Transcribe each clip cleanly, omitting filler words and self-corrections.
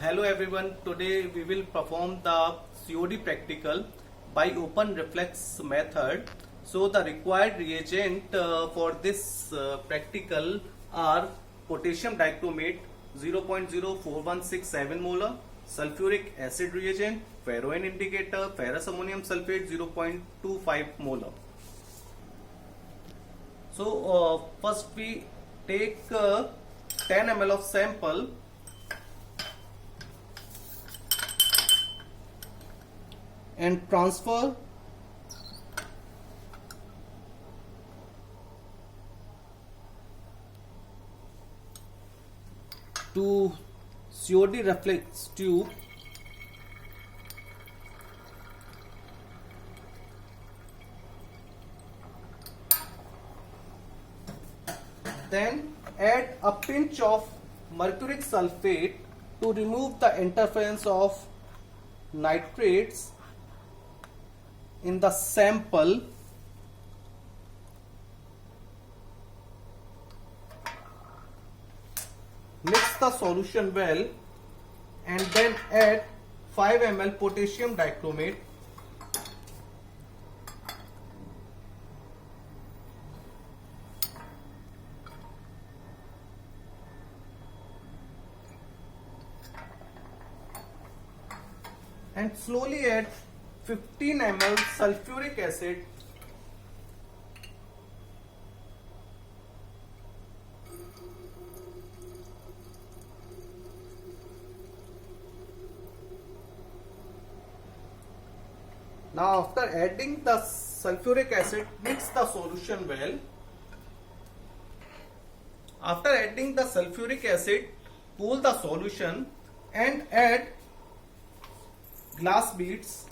Hello everyone, today we will perform the COD practical by open reflex method. So the required reagent for this practical are potassium dichromate 0.04167 molar, sulfuric acid reagent, ferroin indicator, ferrous ammonium sulfate 0.25 molar. So first we take 10 ml of sample and transfer to COD reflex tube. Then add a pinch of mercuric sulfate to remove the interference of nitrates in the sample. Mix the solution well and then add 5 ml potassium dichromate. And slowly add 15 ml sulfuric acid. Now after adding the sulfuric acid, mix the solution well. After adding the sulfuric acid, cool the solution and add glass beads.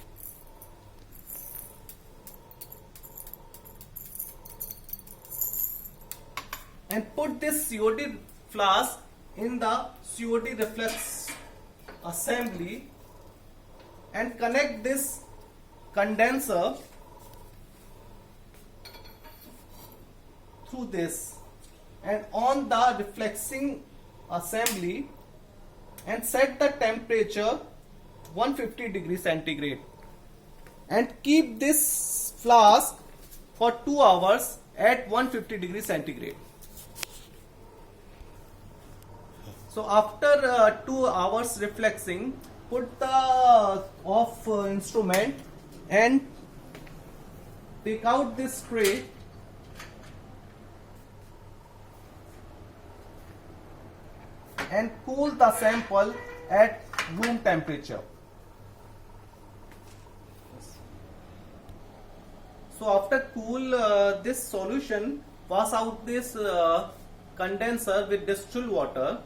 And put this COD flask in the COD reflex assembly and connect this condenser through this and on the reflexing assembly and set the temperature 150 degrees centigrade and keep this flask for 2 hours at 150 degrees centigrade. So after 2 hours reflexing, put the off instrument and take out this tray and cool the sample at room temperature. So after cool this solution, pass out this condenser with distilled water.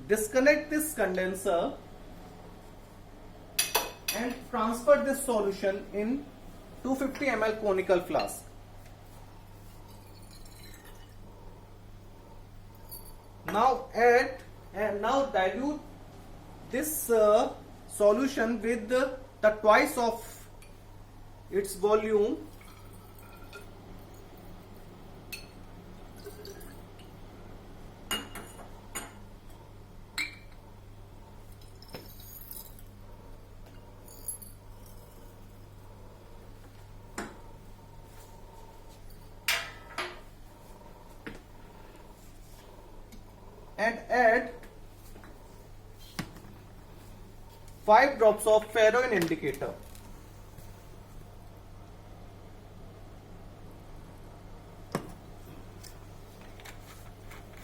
Disconnect this condenser and transfer this solution in 250 ml conical flask. Now add and now dilute this solution with the twice of its volume. And add 5 drops of ferroin indicator.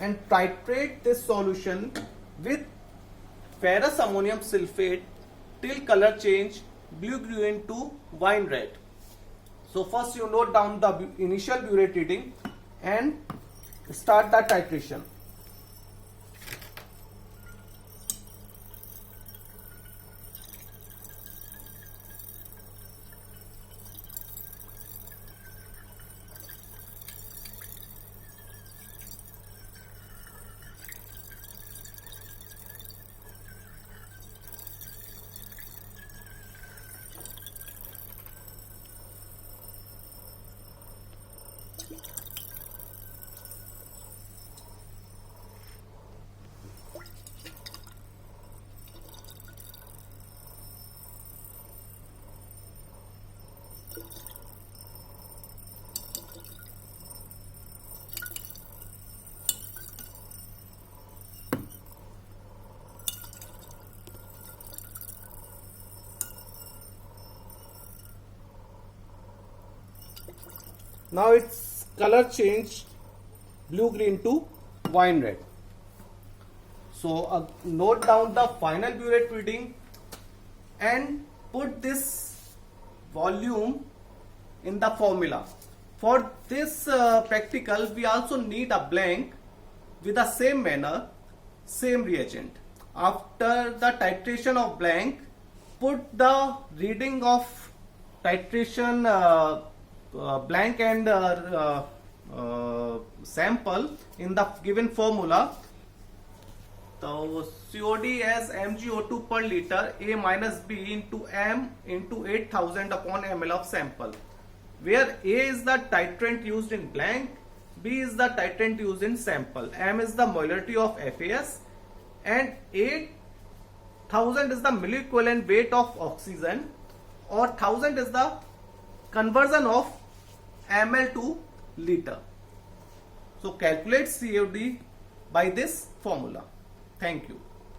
And titrate this solution with ferrous ammonium sulfate till color change blue-green to wine red. So first you note down the initial burette reading and start the titration. Now its color changed blue green to wine red. So note down the final burette reading and put this volume in the formula. For this practical, we also need a blank with the same manner, same reagent. After the titration of blank, put the reading of titration blank and sample in the given formula. So COD as mgO2 per liter A minus B into M into 8000 upon ml of sample, where A is the titrant used in blank, B is the titrant used in sample, M is the molarity of FAS, and 8000 is the milliequivalent weight of oxygen, or 1000 is the conversion of ml to liter. So calculate COD by this formula. Thank you.